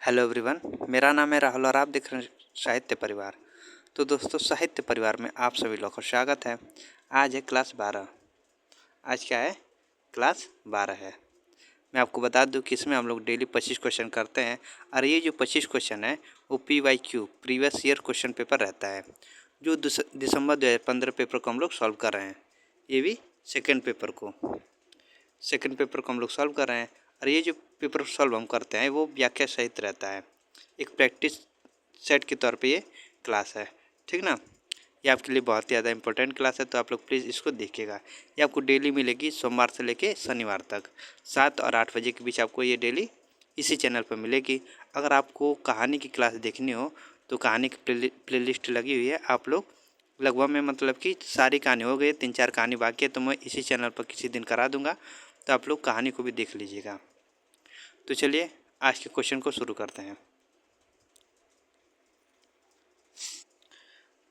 Hello everyone, मेरा नाम है राहुल और आप देख रहे हैं साहित्य परिवार। तो दोस्तों, साहित्य परिवार में आप सभी लोगों का स्वागत है। आज है क्लास 12। आज क्या है? क्लास 12 है। मैं आपको बता दूं कि इसमें हम लोग डेली 25 क्वेश्चन करते हैं और ये जो 25 क्वेश्चन है वो PYQ previous year question paper रहता है, जो दिसंबर 2015 पेपर को हम लोग सॉल्व कर रहे हैं। ये भी सेकेंड पेपर को हम लोग सॉल्व कर रहे हैं। और ये जो पेपर सॉल्व हम करते हैं वो व्याख्या सहित रहता है, एक प्रैक्टिस सेट के तौर पे ये क्लास है, ठीक ना। ये आपके लिए बहुत ही ज़्यादा इंपॉर्टेंट क्लास है, तो आप लोग प्लीज़ इसको देखिएगा। ये आपको डेली मिलेगी, सोमवार से लेके शनिवार तक 7 और 8 बजे के बीच आपको ये डेली इसी चैनल पर मिलेगी। अगर आपको कहानी की क्लास देखनी हो तो कहानी की प्लेलिस्ट लगी हुई है। आप लोग लगभग में मतलब कि सारी कहानी हो गई, 3-4 कहानी बाकी है, तो मैं इसी चैनल पर किसी दिन करा दूंगा, तो आप लोग कहानी को भी देख लीजिएगा। तो चलिए आज के क्वेश्चन को शुरू करते हैं।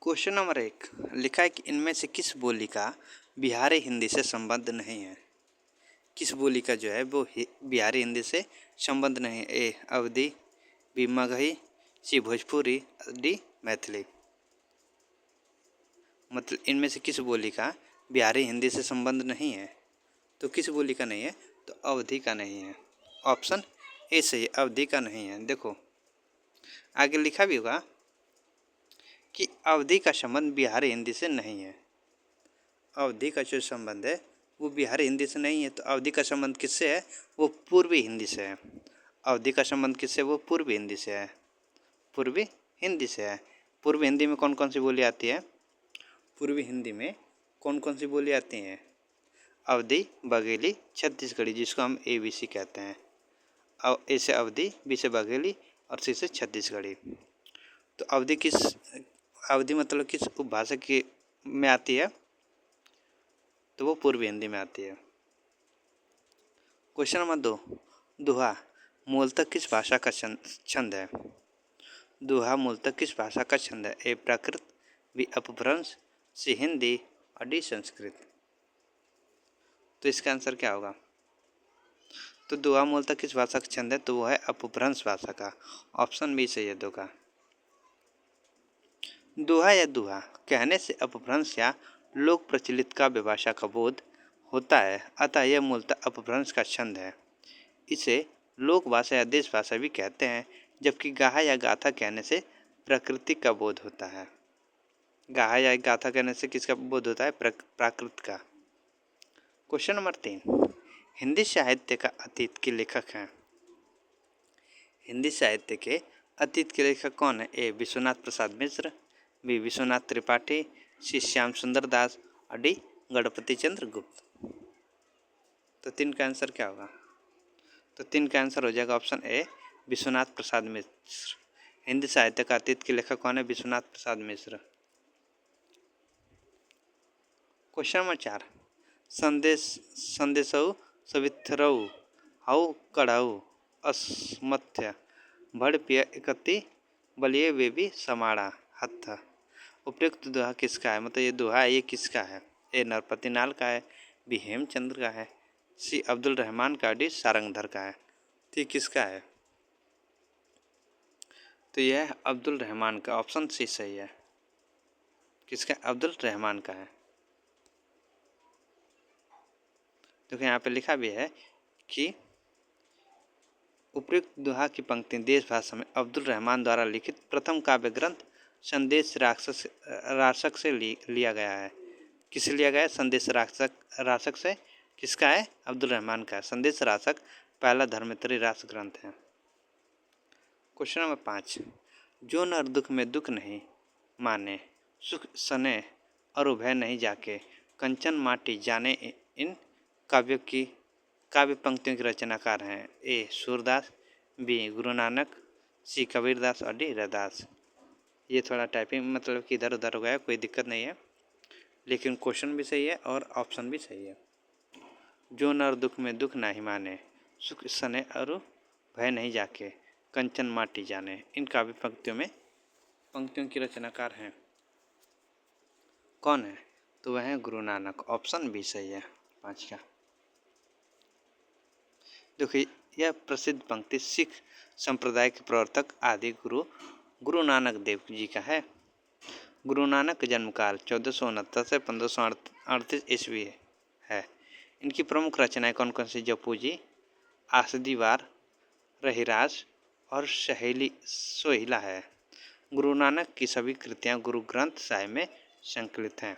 क्वेश्चन नंबर 1 लिखा है कि इनमें से किस बोली का बिहारी हिंदी से संबंध नहीं है। किस बोली का जो है वो बिहारी हिंदी से संबंध नहीं है। ए अवधी, बी मगही, सी भोजपुरी, डी मैथिली। मतलब इनमें से किस बोली का बिहारी हिंदी से संबंध नहीं है। तो किस बोली का नहीं है? तो अवधी का नहीं है। ऑप्शन ए सही है, अवधी का नहीं है। देखो आगे लिखा भी होगा कि अवधी का संबंध बिहारी हिंदी से नहीं है। अवधी का जो संबंध है वो बिहारी हिंदी से नहीं है। तो अवधी का संबंध किससे है? वो पूर्वी हिंदी से है। अवधी का संबंध किससे? वो पूर्वी हिंदी से है। पूर्वी हिंदी से है। पूर्वी हिंदी में कौन कौन सी बोली आती है? पूर्वी हिंदी में कौन कौन सी बोली आती हैं? अवधी, बघेली, छत्तीसगढ़ी, जिसको हम ABC कहते हैं। ए से अवधी, बी से बघेली और सी से छत्तीसगढ़ी। तो अवधी मतलब किस उपभाषा की में आती है? तो वो पूर्वी हिंदी में आती है। क्वेश्चन नंबर 2 दोहा मूलतः किस भाषा का छंद है। दोहा मूलतः किस भाषा का छंद है? ए प्राकृत, बी अपभ्रंश, सी हिंदी और डी संस्कृत। तो इसका आंसर क्या होगा? तो दोहा मूलतः किस भाषा का छंद है? तो वो है अपभ्रंश भाषा का। ऑप्शन बी सही है दो का। दोहा या दुहा कहने से अपभ्रंश या लोक प्रचलित काव्य भाषा का बोध होता है, अतः यह मूलतः अपभ्रंश का छंद है। इसे लोक भाषा या देश भाषा भी कहते हैं, जबकि गाहा या गाथा कहने से प्रकृति का बोध होता है। गाहा या गाथा कहने से किसका बोध होता है? प्राकृत का। क्वेश्चन नंबर 3 हिंदी साहित्य का अतीत के लेखक हैं। हिंदी साहित्य के अतीत के लेखक कौन है? ए विश्वनाथ प्रसाद मिश्र, बी विश्वनाथ त्रिपाठी, सी श्याम सुंदर दास और डी गणपति चंद्र गुप्त। तो 3 का आंसर क्या होगा? तो 3 का आंसर हो जाएगा ऑप्शन ए विश्वनाथ प्रसाद मिश्र। हिंदी साहित्य का अतीत के लेखक कौन है? विश्वनाथ प्रसाद मिश्र। क्वेश्चन नंबर 4 संदेशऊ सविथरऊ हऊ कढ़ऊ अस्मथ्य भड़ पिय इकति बलिए वे भी समाड़ा हथ। उपयुक्त दोहा किसका है? मतलब ये दोहा ये किसका है? ए नरपति नाल का है, बी हेमचंद्र का है, सी अब्दुल रहमान का, डी सारंगधर का है। तो ये किसका है? तो यह है अब्दुल रहमान का। ऑप्शन सी सही है। किसका? अब्दुल रहमान का है। देखो यहाँ पे लिखा भी है कि उपयुक्त दोहा की पंक्ति देश भाषा में अब्दुल रहमान द्वारा लिखित प्रथम काव्य ग्रंथ संदेश राशक से लिया गया है। किसे लिया गया है? संदेश राशक से। किसका है? अब्दुल रहमान का। संदेश राशक पहला धर्मेत्री रास ग्रंथ है। क्वेश्चन नंबर 5 जो नर दुख में दुख नहीं माने, सुख सने और भय नहीं जाके, कंचन माटी जाने, इन काव्य पंक्तियों के रचनाकार हैं। ए सूरदास, बी गुरु नानक, सी कबीरदास और डी रैदास। ये थोड़ा टाइपिंग मतलब कि इधर उधर हो गया, कोई दिक्कत नहीं है, लेकिन क्वेश्चन भी सही है और ऑप्शन भी सही है। जो नर दुख में दुख नहीं माने, सुख सने और भय नहीं जाके, कंचन माटी जाने, इन काव्य पंक्तियों की रचनाकार हैं। कौन है? तो वह है गुरु नानक। ऑप्शन बी सही है 5 का। देखिए यह प्रसिद्ध पंक्ति सिख संप्रदाय के प्रवर्तक आदि गुरु नानक देव जी का है। गुरु नानक का जन्मकाल 1469 से 1538 ईस्वी है। इनकी प्रमुख रचनाएं कौन कौन सी? जपू जी, आसदी वार, रहीराज और सोहिला है। गुरु नानक की सभी कृतियां गुरु ग्रंथ साहिब में संकलित हैं।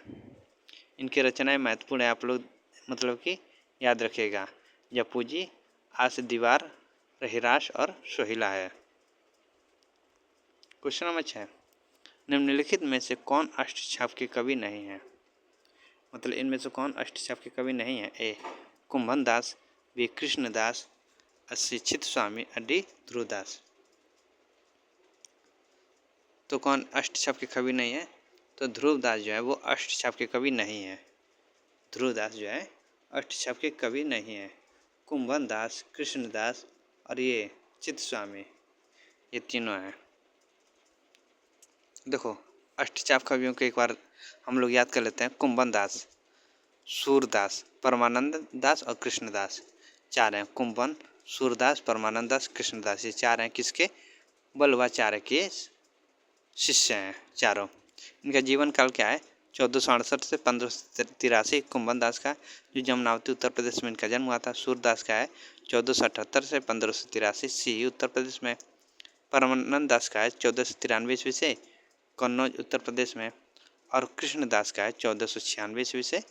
इनकी रचनाएं महत्वपूर्ण है, आप लोग मतलब कि याद रखिएगा। जपू जी, आसदी वार, रहीराज और सोहिला है। क्वेश्चन नंबर 6, निम्नलिखित में से कौन अष्टछाप के कवि नहीं है? मतलब इनमें से कौन अष्टछाप के कवि नहीं है? ए कुंभन दास, बी कृष्णदास, सी चित्तस्वामी, डी ध्रुवदास। तो कौन अष्टछाप के कवि नहीं है? तो ध्रुवदास जो है वो अष्टछाप के कवि नहीं है। ध्रुवदास जो है अष्टछाप के कवि नहीं है। कुंभन दास, कृष्णदास और ये चित्तस्वामी, ये तीनों हैं। देखो अष्टछाप कवियों को एक बार हम लोग याद कर लेते हैं। कुंभन दास, सूरदास, परमानंद दास और कृष्णदास, चार हैं। कुंभन, सूरदास, परमानंद दास, कृष्णदास, ये चार हैं किसके? बल्लवाचार्य के शिष्य हैं चारों। इनका जीवन काल क्या है? 1468 से 1583। कुंभन दास का जो जमुनावती उत्तर प्रदेश में इनका जन्म हुआ था। सूरदास का है 1478 से 1583 सी उत्तर प्रदेश में। परमानंद दास का है 1493 ईस्वी से कन्नौज उत्तर प्रदेश में। और कृष्णदास का है 1496 ईस्वी से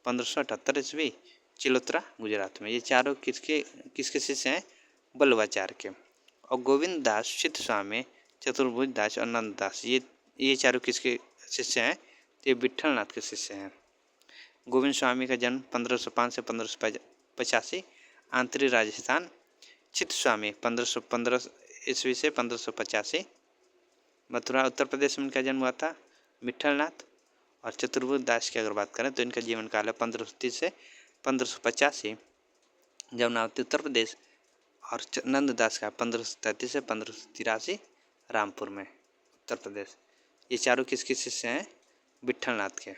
1578 ईस्वी चिलोत्रा गुजरात में। ये चारों किसके शिष्य हैं? बल्लवाचार्य के। और गोविंद दास, चित्तस्वामी, चतुर्भुज दास और नंद दास, ये चारों किसके शिष्य हैं? तो ये विट्ठलनाथ के शिष्य हैं। गोविंद स्वामी का जन्म 1505 से 1585 आंतरिक राजस्थान। चित्तस्वामी 1515 ईस्वी से 1585 मथुरा उत्तर प्रदेश में इनका जन्म हुआ था। विट्ठलनाथ और चतुर्भुज दास की अगर बात करें तो इनका जीवन काल है 1530 से 1585 जमुनावती उत्तर प्रदेश। और नंद दास का 1533 से 1583 रामपुर में उत्तर प्रदेश। ये चारों किसके शिष्य हैं? विट्ठलनाथ के।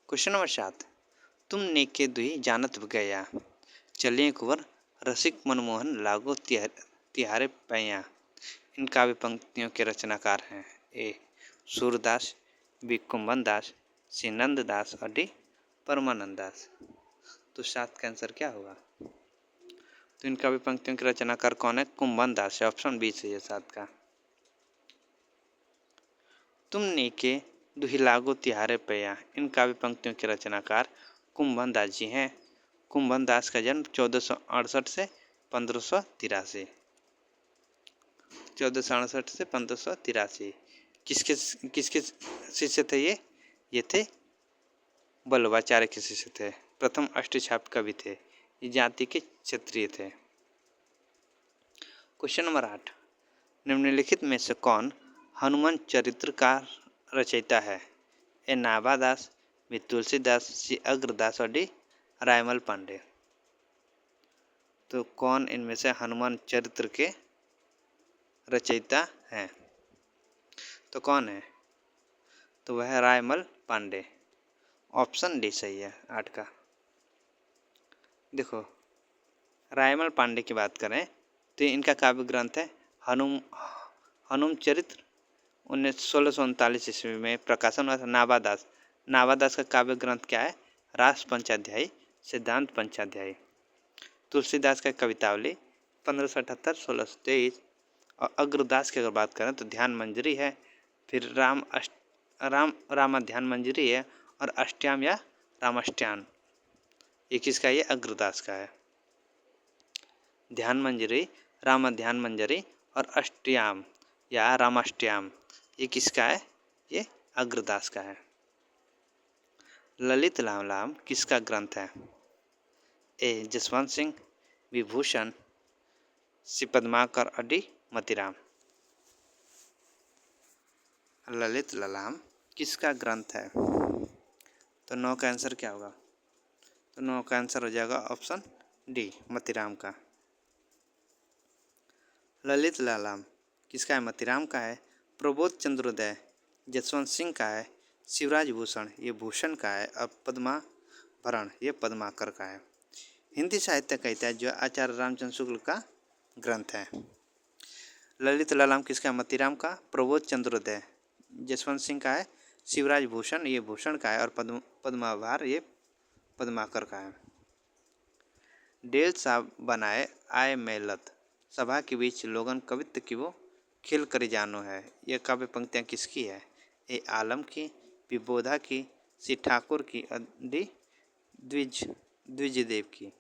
क्वेश्चन नंबर 7, तुम नेके दुही जानत गया, चलिए कुंवर रसिक मनमोहन लागो तिहारे पैया। इन काव्य पंक्तियों के रचनाकार हैं। ए सूरदास, बी कुंभन दास, सी नंद दास और डी परमानंद दास। तो 7 का आंसर क्या होगा? तो इन काव्य पंक्तियों के रचनाकार कौन है? कुंभन दास। ऑप्शन बी सही है 7 का। तुम नेके दुही लागो तिहारे पैया, इन काव्य पंक्तियों के रचनाकार कुंभन दास जी हैं। कुंभन दास का जन्म 1468 से 1583। 1468 से 1583। किसके शिष्य थे ये? ये थे बल्लवाचार्य के शिष्य थे। प्रथम अष्टछाप कवि थे। ये जाति के क्षत्रिय थे। क्वेश्चन नंबर 8, निम्नलिखित में से कौन हनुमान चरित्र का रचयिता है? ए नाभादास, बी तुलसीदास, सी अग्रदास और डी रायमल पांडे। तो कौन इनमें से हनुमान चरित्र के रचयिता हैं? तो कौन है? तो वह है रायमल पांडे। ऑप्शन डी सही है 8 का। देखो रायमल पांडे की बात करें तो इनका काव्य ग्रंथ है हनुम चरित्र। 1639 ईस्वी में प्रकाशन हुआ था। नाभादास का काव्य ग्रंथ क्या है? रास पंचाध्यायी, सिद्धांत पंचाध्यायी। तुलसीदास का कवितावली 1578-1623। और अग्रदास की अगर बात करें तो ध्यान मंजरी है। फिर रामाध्यान मंजरी है और अष्टयाम या रामाष्टयान, ये किसका? ये अग्रदास का है। ध्यान मंजरी, रामाध्यान मंजरी और अष्टयाम या रामाष्टयाम, ये किसका है? ये अग्रदास का है। ललित लाम किसका ग्रंथ है? ए जसवंत सिंह, विभूषण, सी पद्माकर और डी मतीराम। ललित ललाम किसका ग्रंथ है? तो 9 का आंसर क्या होगा? तो 9 का आंसर हो जाएगा ऑप्शन डी मतीराम का। ललित ललाम किसका है? मतीराम का है। प्रबोध चंद्रोदय जसवंत सिंह का है। शिवराज भूषण ये भूषण का है। और पद्माभरण ये पद्माकर का है। हिंदी साहित्य का इतिहास जो आचार्य रामचंद्र शुक्ल का ग्रंथ है। ललित ललाम किसका? मतीराम का। प्रबोध चंद्रोदय जसवंत सिंह का है। शिवराज भूषण ये भूषण का है। और पद्माभार ये पद्माकर का है। डेल साहब बनाए आए मेलत, सभा के बीच लोगन कवित्व की वो खिल कर जानो है। ये काव्य पंक्तियाँ किसकी है? ए आलम की, बी बोधा की, सी ठाकुर की, डी द्विजदेव की।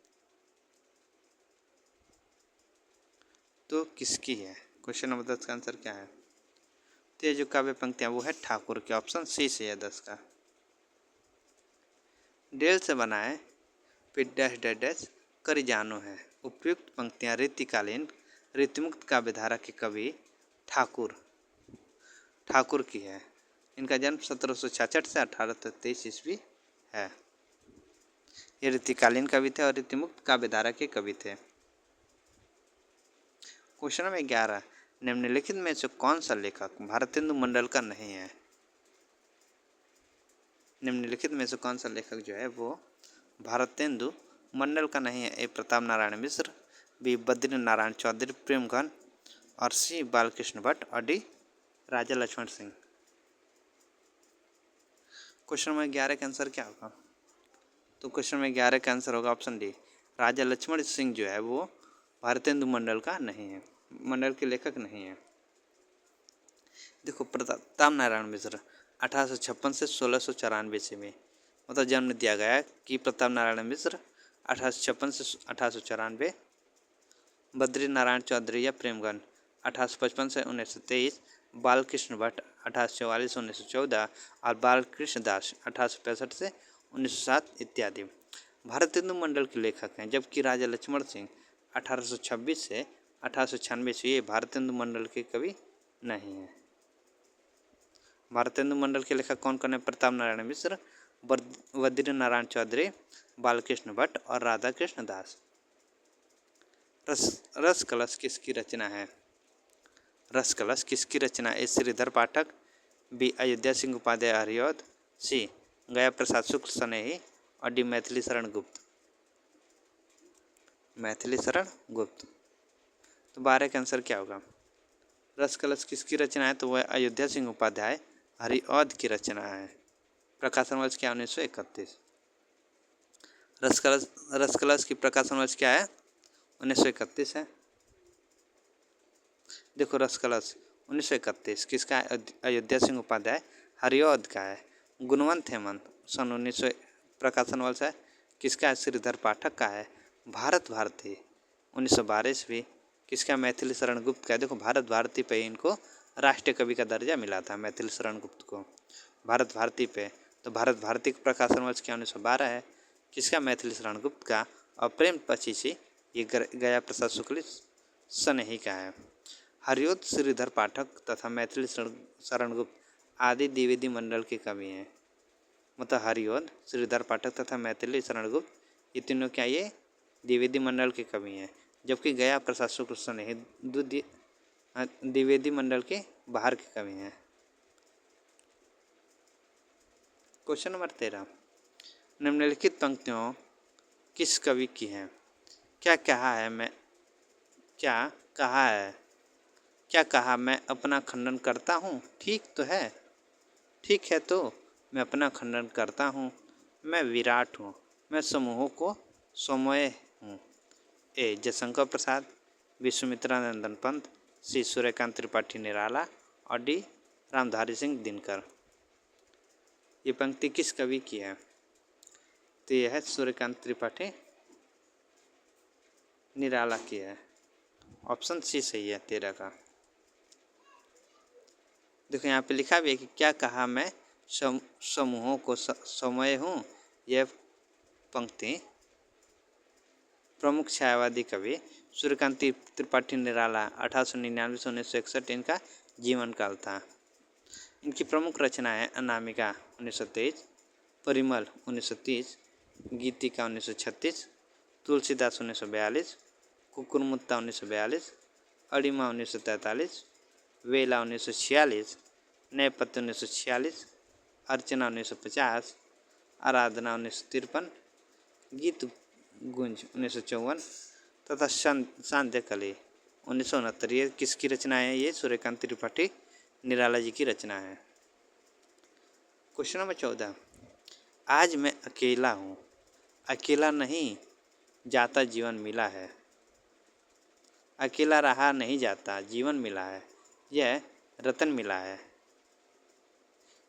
तो किसकी है? क्वेश्चन नंबर 10 का आंसर क्या है? तो ये जो काव्य पंक्तियाँ वो है ठाकुर की। ऑप्शन सी से है 10 का। डेल से बनाए फिर डैश डैश डैश कर जानो है। उपयुक्त पंक्तियाँ रीतिकालीन रीतिमुक्त काव्यधारा के कवि ठाकुर की है। इनका जन्म 1766 से 1823 ईस्वी है। ये रीतिकालीन कवि थे और रीतिमुक्त काव्यधारा के कवि थे। क्वेश्चन नंबर 11, निम्नलिखित में से कौन सा लेखक भारतेंदु मंडल का नहीं है? निम्नलिखित में से कौन सा लेखक जो है वो भारतेंदु मंडल का नहीं है? ए प्रताप नारायण मिश्र, बी बद्री नारायण चौधरी प्रेमघन, और सी बालकृष्ण भट्ट, और डी राजा लक्ष्मण सिंह। क्वेश्चन नंबर 11 का आंसर क्या होगा? तो क्वेश्चन नंबर 11 का आंसर होगा ऑप्शन डी, राजा लक्ष्मण सिंह जो है वो भारतेंदु मंडल का नहीं है, मंडल के लेखक नहीं है। देखो, प्रताप नारायण मिश्र 1856 से 1694 ईस्वी में मतलब जन्म दिया गया कि प्रताप नारायण मिश्र 1856 से 1894, बद्री नारायण चौधरी या प्रेमगन 1855 से 1923, बालकृष्ण भट्ट 1844 से 1914 और बालकृष्ण दास 1865 से 1907 इत्यादि भारतेंदु मंडल के लेखक हैं। जबकि राजा लक्ष्मण सिंह 1826 से 1896 ये भारतेंदु मंडल के कवि नहीं हैं। भारतेंदु मंडल के लेखक कौन कौन है? प्रताप नारायण मिश्र, बद्री नारायण चौधरी, बालकृष्ण भट्ट और राधा कृष्ण दास। रस कलश किसकी रचना है? रस कलश किसकी रचना? ए श्रीधर पाठक, बी अयोध्या सिंह उपाध्याय हरिऔध, सी गया प्रसाद शुक्ल सनेही, और डी मैथिली शरण गुप्त। मैथिली शरण गुप्त। तो 12 का आंसर क्या होगा? रस कलश किसकी रचना है? तो वह अयोध्या सिंह उपाध्याय हरिऔध की रचना है। प्रकाशन वर्ष क्या? 1931। रस कलश की प्रकाशन वर्ष क्या है? 1931 है। देखो, रस कलश 1931 किसका है? अयोध्या सिंह उपाध्याय हरिऔध का है। गुणवंत हेमंत सन 1900 प्रकाशन वर्ष है। किसका है? श्रीधर पाठक का है। भारत भारती 1912 ईस्वी किसका? मैथिली शरण गुप्त का है। देखो, भारत भारती पे इनको राष्ट्रीय कवि का दर्जा मिला था, मैथिली शरण गुप्त को भारत भारती पे। तो भारत भारती का प्रकाशन वर्ष क्या? 1912 है। किसका? मैथिली शरण गुप्त का। और प्रेम पचीसी ये गया प्रसाद शुक्ल सनेही का है। हरिऔध श्रीधर पाठक तथा मैथिली शरण गुप्त आदि द्विवेदी मंडल के कवि हैं। मतलब हरिऔध, श्रीधर पाठक तथा मैथिली शरण गुप्त ये तीनों क्या? ये द्विवेदी मंडल के कवि हैं। जबकि गया प्रसाद शुक्ल सनेही द्विवेदी मंडल के बाहर के कवि हैं। क्वेश्चन नंबर 13, निम्नलिखित पंक्तियों किस कवि की हैं? क्या कहा मैं अपना खंडन करता हूँ, ठीक तो है, ठीक है तो मैं अपना खंडन करता हूँ, मैं विराट हूँ, मैं समूहों को सोमय हूँ। ए जयशंकर प्रसाद, बी सुमित्रानंदन पंत, सी सूर्यकांत त्रिपाठी निराला, और डी रामधारी सिंह दिनकर। ये पंक्ति किस कवि की है? तो यह है सूर्यकांत त्रिपाठी निराला की है। ऑप्शन सी सही है 13 का। देखो, यहाँ पे लिखा भी है कि क्या कहा मैं समूहों को समय हूँ। यह पंक्ति प्रमुख छायावादी कवि सूर्यकांत त्रिपाठी निराला 1899 से 1961 इनका जीवन काल था। इनकी प्रमुख रचनाएं अनामिका 1923, परिमल 1930, गीतिका 1936, तुलसीदास 1942, कुकुरमुत्ता 1942, अड़िमा 1943, वेला 1946, नैपथ्य 1946, अर्चना 1950, आराधना 1953, गीत गुंज 1954 तथा सांध्य कली 1969। ये किसकी रचना है? ये सूर्यकांत त्रिपाठी निराला जी की रचना है। क्वेश्चन नंबर 14, आज मैं अकेला हूँ, अकेला नहीं जाता जीवन मिला है। अकेला रहा नहीं जाता जीवन मिला है, यह रतन मिला है।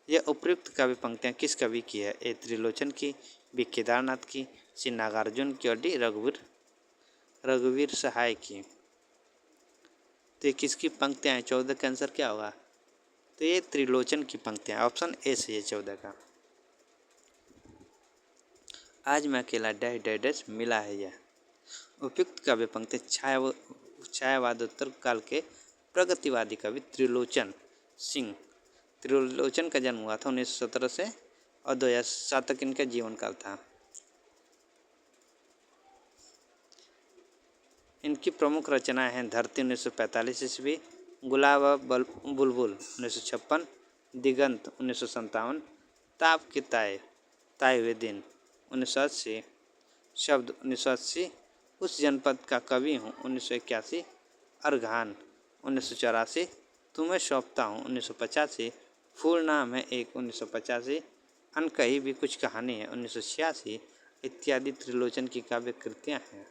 यह उपयुक्त काव्य पंक्तियाँ किस कवि की है? ए त्रिलोचन की, बी केदारनाथ की, सी नागार्जुन की और डी रघुवीर सहाय की। तो ये किसकी पंक्तियाँ हैं? 14 का आंसर क्या होगा? तो ये त्रिलोचन की पंक्तियाँ, ऑप्शन ए से है 14 का। आज मैं अकेला डैश डैश डैश मिला है, यह उपयुक्त काव्य पंक्ति छायावादोत्तर काल के प्रगतिवादी कवि त्रिलोचन सिंह। त्रिलोचन का जन्म हुआ था 1917 से और 2007 तक इनका जीवन काल था। इनकी प्रमुख रचनाएं हैं धरती 1945 ईस्वी, गुलाब बुलबुल 1956, दिगंत 1957, ताप के ताए हुए दिन 1980, शब्द 1980, उस जनपद का कवि हूँ 1981, अर्घान 1984, तुम्हें सौंपता हूँ 1985, फूल नाम है एक 1985, अनकही भी कुछ कहानी है 1986 इत्यादि त्रिलोचन की काव्य कृतियाँ हैं।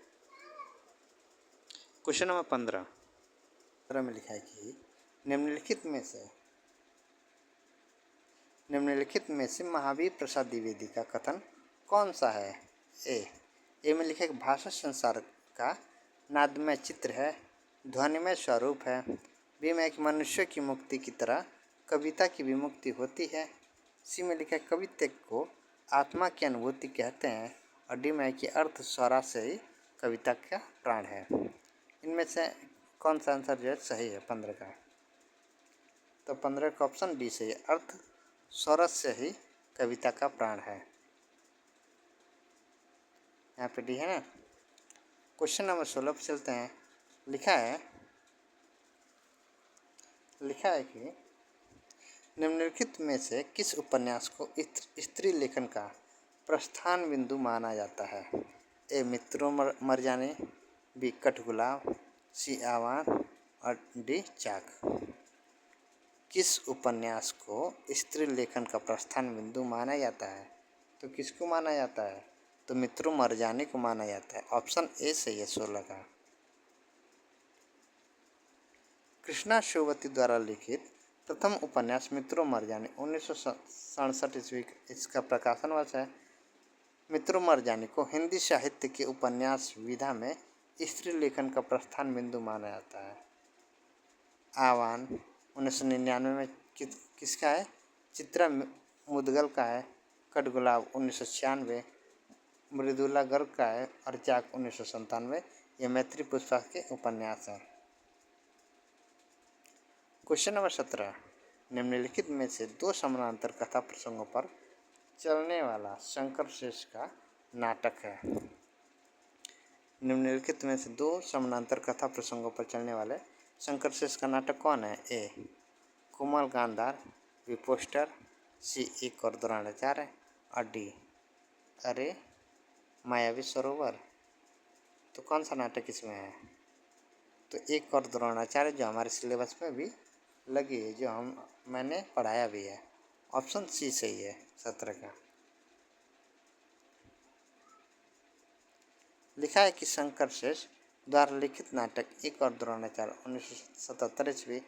क्वेश्चन नंबर 15 में लिखा है कि निम्नलिखित में से महावीर प्रसाद द्विवेदी का कथन कौन सा है? ए में लिखा है कि भाषा संसार का नादमय चित्र है, ध्वनिमय स्वरूप है। बी में एक मनुष्य की मुक्ति की तरह कविता की विमुक्ति होती है। सी में लिखा है कवित्व को आत्मा की अनुभूति कहते हैं। और डी में कि अर्थ स्वरा से ही कविता का प्राण है। इनमें से कौन सा आंसर जो है सही है 15 का? तो 15 का ऑप्शन डी सही है, अर्थ स्वरस से ही कविता का प्राण है। यहाँ पे डी है ना। क्वेश्चन नंबर 16 पर चलते हैं। लिखा है कि निम्नलिखित में से किस उपन्यास को स्त्री लेखन का प्रस्थान बिंदु माना जाता है? ए मित्रों मर जाने, बी कठगुलाब, सी आवान और डी चाक। किस उपन्यास को स्त्री लेखन का प्रस्थान बिंदु माना जाता है? तो किसको माना जाता है? तो मित्रों मर जाने को माना जाता है। ऑप्शन ए सही है 16 का। कृष्णा शिववती द्वारा लिखित प्रथम उपन्यास मित्रों मर जाने 1967 ईस्वी इसका प्रकाशन वर्ष है। मित्रों मर जाने को हिंदी साहित्य के उपन्यास विधा में स्त्री लेखन का प्रस्थान बिंदु माना जाता है। आह्वान 1999 में किसका है? चित्रा मुदगल का है। कठगुलाब 1996, मृदुला गर्ग का है। और चाक 1997। ये मैत्री पुष्पा के उपन्यास हैं। क्वेश्चन नंबर 17, निम्नलिखित में से दो समानांतर कथा प्रसंगों पर चलने वाला शंकर शेष का नाटक है। निम्नलिखित में से दो समानांतर कथा प्रसंगों पर चलने वाले शंकर शेष का नाटक कौन है? ए कोमल गांधार, बी पोस्टर, सी एक और द्रोणाचार्य और डी अरे मायावी सरोवर। तो कौन सा नाटक इसमें है? तो एक और द्रोणाचार्य जो हमारे सिलेबस में भी लगी है, जो मैंने पढ़ाया भी है। ऑप्शन सी सही है 17 का। लिखा है कि शंकर शेष द्वारा लिखित नाटक एक और द्रोणाचार्य 1977 ईस्वी,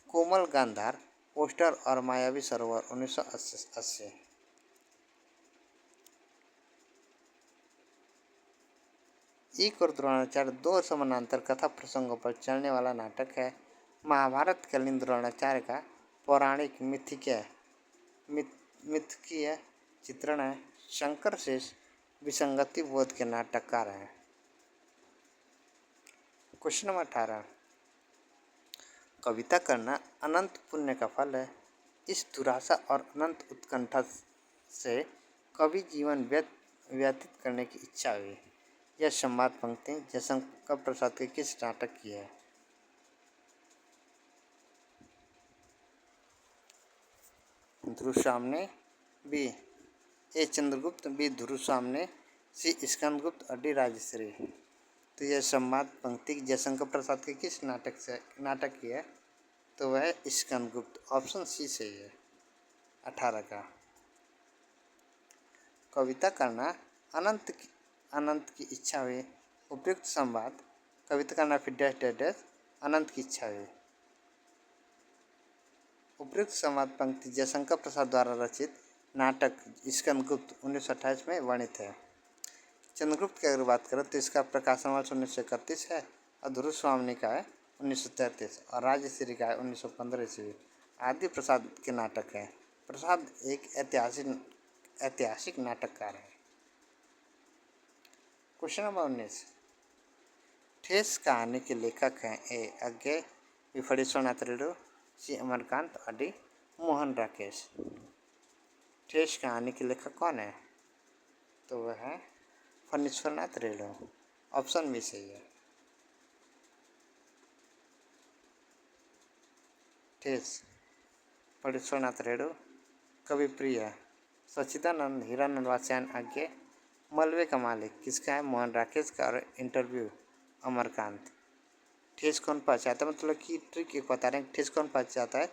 कोमल गांधार, पोस्टर और मायावी सरोवर 1980। एक और द्रोणाचार्य दो समानांतर कथा प्रसंगों पर चलने वाला नाटक है। महाभारत कालीन द्रोणाचार्य का पौराणिक मिथकीय चित्रण है। शंकर शेष विसंगति बोध के नाटककार हैं। क्वेश्चन नंबर 18, कविता करना अनंत पुण्य का फल है। इस दुराशा और अनंत उत्कंठा से कवि जीवन व्यतीत करने की इच्छा हुई। यह संवाद पंक्ति जयशंकर प्रसाद के किस नाटक की है? ध्रुव सामने, बी ए चंद्रगुप्त, बी ध्रुव सामने, सी स्कंदगुप्त और डी राजश्री। तो यह संवाद पंक्ति जयशंकर प्रसाद के किस नाटक की है? तो वह स्कंदगुप्त, ऑप्शन सी सही है 18 का। कविता करना अनंत की इच्छा हुई। उपयुक्त संवाद कविता करना फिर डैश डैश डैश अनंत की इच्छा हुई। उपयुक्त संवाद पंक्ति जयशंकर प्रसाद द्वारा रचित नाटक स्कंदगुप्त 1928 में वर्णित है। चंद्रगुप्त की अगर बात करें तो इसका प्रकाशन वर्ष 1931 है और ध्रुव स्वामी का है 1933 और राजश्री का है 1915 ईस्वी। आदि प्रसाद के नाटक हैं। प्रसाद एक ऐतिहासिक नाटककार है। Question number 19। ठेस कहानी के लेखक हैं ए अज्ञे, बी फणीश्वरनाथ रेणु, सी अमरकांत और डी मोहन राकेश। ठेस कहानी के लेखक कौन है? तो वह है फणीश्वरनाथ रेणु, ऑप्शन बी सही है। ठेस फणीश्वरनाथ रेणु, कवि प्रिय सच्चिदानंद हीरानंद वात्स्यायन आज्ञे, मलबे का मालिक किसका है? मोहन राकेश का और इंटरव्यू अमरकांत। ठेस कौन पहुँचाता है? मतलब कि ट्रिक एक बता रहे हैं। ठेस कौन पहुँचाता है?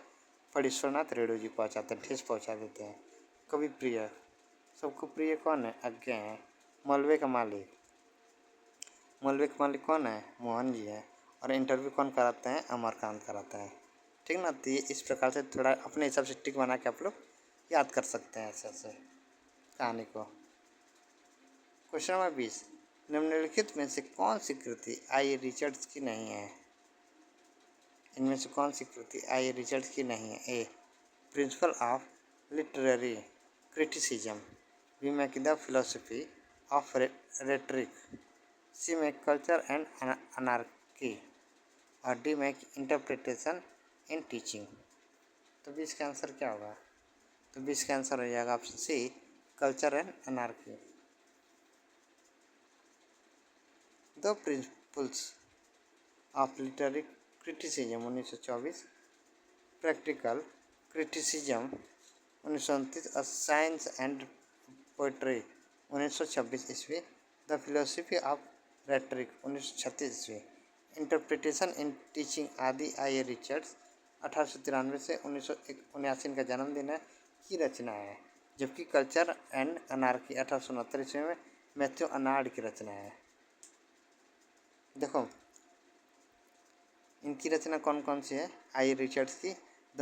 फणीश्वरनाथ रेणु जी पहुँचाते हैं, ठेस पहुँचा देते हैं। कवि प्रिय सबको प्रिय कौन है? आज्ञे हैं। मलबे का मालिक कौन है? मोहन जी है। और इंटरव्यू कौन कराते हैं? अमरकांत कराता है। ठीक ना। तो ये इस प्रकार से थोड़ा अपने हिसाब से टिक बना के आप लोग याद कर सकते हैं ऐसे ऐसे कहानी को। Question number 20। निम्नलिखित में से कौन सी कृति आई रिचर्ड्स की नहीं है? इनमें से कौन सी कृति आई रिचर्ड्स की नहीं है? A principle of literary criticism, B में the philosophy of rhetoric, C में कल्चर एंड अनार्की और डी में इंटरप्रिटेशन इन टीचिंग। तो 20 का आंसर क्या होगा? तो 20 का आंसर हो जाएगा option C culture and anarchy. The principles of literary criticism 1924, practical criticism 1929 और साइंस एंड पोइट्री 1926 ईस्वी, द फिलोसफी ऑफ रेटरिक 1936 ईस्वी, इंटरप्रिटेशन इन टीचिंग आदि आई ए रिचर्ड्स 1893 से 1979 इनका जन्मदिन है की रचना है। जबकि कल्चर एंड अनार्की 1869 ईस्वी में मैथ्यू अर्नाल्ड की रचना है। देखो इनकी रचना कौन कौन सी है? आई रिचर्ड्स की the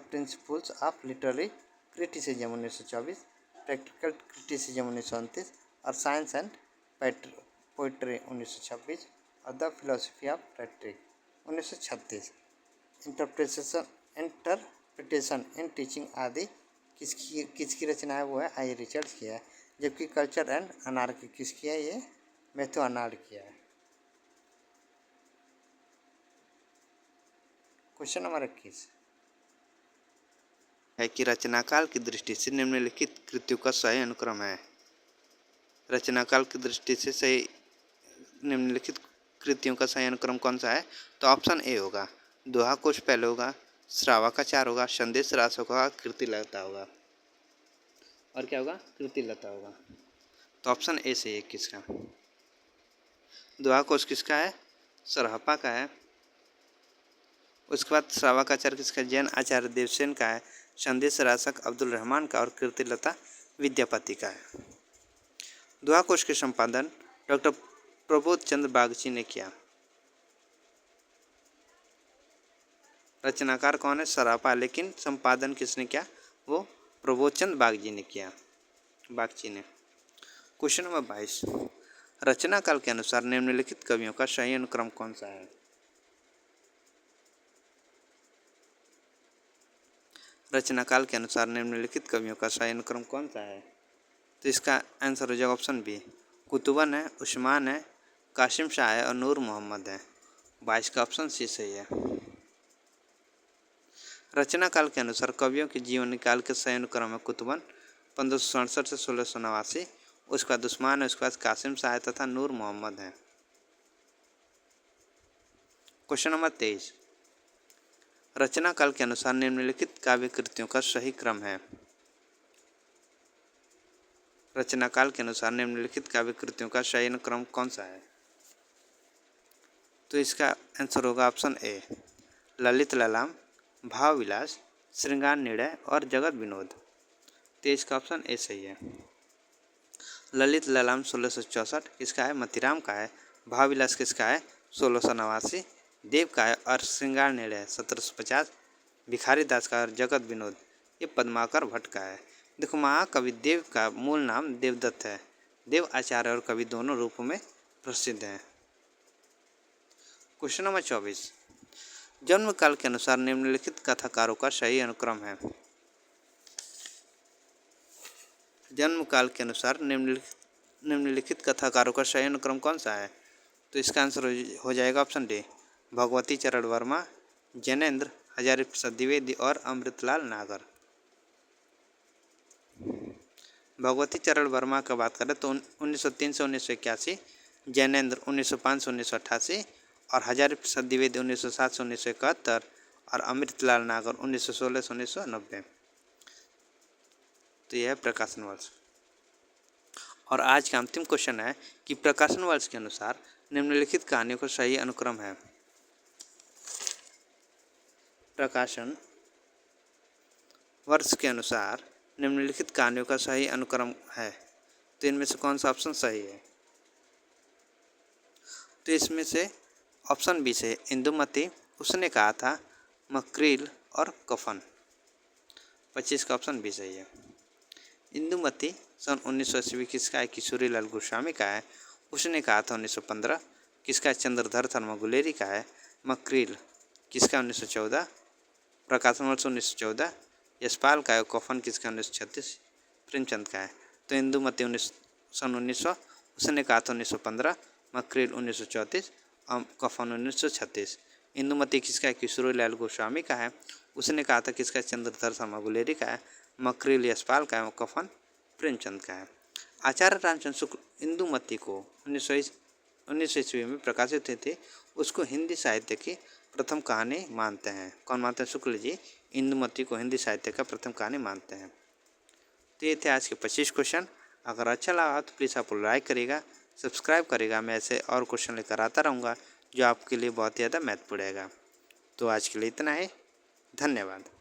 principles of literary criticism 1924, practical criticism 1929 और साइंस एंड पोइट्री 1926 और the philosophy of rhetoric 1936। Interpretation in teaching आदि किसकी रचना है? वो है आई रिचर्ड्स की है। जबकि कल्चर एंड अनार्की किसकी है? ये मैथ्यू अर्नाल्ड की है। क्वेश्चन नंबर 21 है कि रचनाकाल की दृष्टि से निम्नलिखित कृतियों का सही अनुक्रम है। रचनाकाल की दृष्टि से सही निम्नलिखित कृतियों का सही अनुक्रम कौन सा है? तो ऑप्शन ए होगा, दोहा कुश पहले होगा, श्रावकाचार होगा, संदेश रास होगा, कृति लता होगा। और क्या होगा? कृति लता होगा। तो ऑप्शन ए से 21 का। दोहा कुश किसका है? सरहपा का है। उसके बाद श्रावकाचार किसका? जैन आचार्य देवसेन का है। संदेश रासक अब्दुल रहमान का और कृति लता विद्यापति का है। दोहा कोश के संपादन डॉक्टर प्रबोध चंद्र बागची ने किया। रचनाकार कौन है? सरापा, लेकिन संपादन किसने किया? वो प्रबोध चंद्र बागची ने किया। Question number 22। रचनाकाल के अनुसार निम्नलिखित कवियों का सही अनुक्रम कौन सा है? रचनाकाल के अनुसार निम्नलिखित कवियों का सही अनुक्रम कौन सा है? तो इसका आंसर हो जाएगा ऑप्शन बी, कुतुबन है, उस्मान है, कासिम शाह है और नूर मोहम्मद है। 22 का ऑप्शन सी सही है। रचना काल के अनुसार कवियों के जीवन काल के सही अनुक्रम है कुतुबन 1567 से 1689, उसके बाद उस्मान है, उसके बाद कासिम शाह तथा नूर मोहम्मद है। Question number 23। रचना काल के अनुसार निम्नलिखित काव्य कृतियों का सही क्रम है। रचना काल के अनुसार निम्नलिखित काव्य कृतियों का सही अनुक्रम कौन सा है? तो इसका आंसर होगा ऑप्शन ए, ललित ललाम, भाव विलास, श्रृंगार निर्णय और जगत विनोद। तो इसका ऑप्शन ए सही है। ललित ललाम 1664 किसका है? मतीराम का है। भाव विलास किसका है? 1689 देव का है। और श्रृंगार निर्णय 1750 भिखारी दास का। और जगत विनोद ये पद्माकर भट्ट का है। देखो, महाकवि देव का मूल नाम देवदत्त है। देव आचार्य और कवि दोनों रूपों में प्रसिद्ध हैं। क्वेश्चन नंबर 24, जन्म काल के अनुसार निम्नलिखित कथाकारों का सही अनुक्रम है। जन्म काल के अनुसार निम्नलिखित कथाकारों का सही अनुक्रम कौन सा है? तो इसका आंसर हो जाएगा ऑप्शन डी, भगवती चरण वर्मा, जैनेन्द्र, हजारी प्रसाद द्विवेदी और अमृतलाल नागर। भगवती चरण वर्मा का बात करें तो 1903 से 1981, जैनेन्द्र 1905 से 1988 और हजारी प्रसाद द्विवेदी 1907 से 1971 और अमृतलाल नागर 1916 से 1990। तो यह है प्रकाशन वर्ष। और आज का अंतिम क्वेश्चन है कि प्रकाशन वर्ष के अनुसार निम्नलिखित कहानियों का सही अनुक्रम है। प्रकाशन वर्ष के अनुसार निम्नलिखित कहानियों का सही अनुक्रम है। तो इनमें से कौन सा ऑप्शन सही है? तो इसमें से ऑप्शन बी से इंदुमती, उसने कहा था, मकरील और कफन। 25 का ऑप्शन बी सही है। इंदुमती सन 1980 किसका है? किशोरी लाल गोस्वामी का है। उसने कहा था 1915 किसका है? चंद्रधर शर्मा गुलेरी का है। मकरील किसका? 1914। प्रकाशन वर्ष 1914 यशपाल का है। कफन किसका? 1936 प्रेमचंद का है। तो इंदुमती सन 1900, उसने कहा था 1915, मकरील 1934 और कफन 1936। इंदुमती किसका है? किशोरी लाल गोस्वामी का है। उसने कहा था किसका? चंद्रधर शर्मा गुलेरी का है। मकरील यशपाल का है। कफन प्रेमचंद का है। आचार्य रामचंद्र शुक्ल इंदुमती को 1900 ईस्वी में प्रकाशित हुई थी, उसको हिंदी साहित्य की प्रथम कहानी मानते हैं। कौन मानते हैं? शुक्ल जी इंदुमती को हिंदी साहित्य का प्रथम कहानी मानते हैं। तो ये थे आज के 25 क्वेश्चन। अगर अच्छा लगा तो प्लीज़ आप लाइक करिएगा, सब्सक्राइब करिएगा। मैं ऐसे और क्वेश्चन लेकर आता रहूँगा जो आपके लिए बहुत ही ज़्यादा महत्वपूर्ण रहेगा। तो आज के लिए इतना ही, धन्यवाद।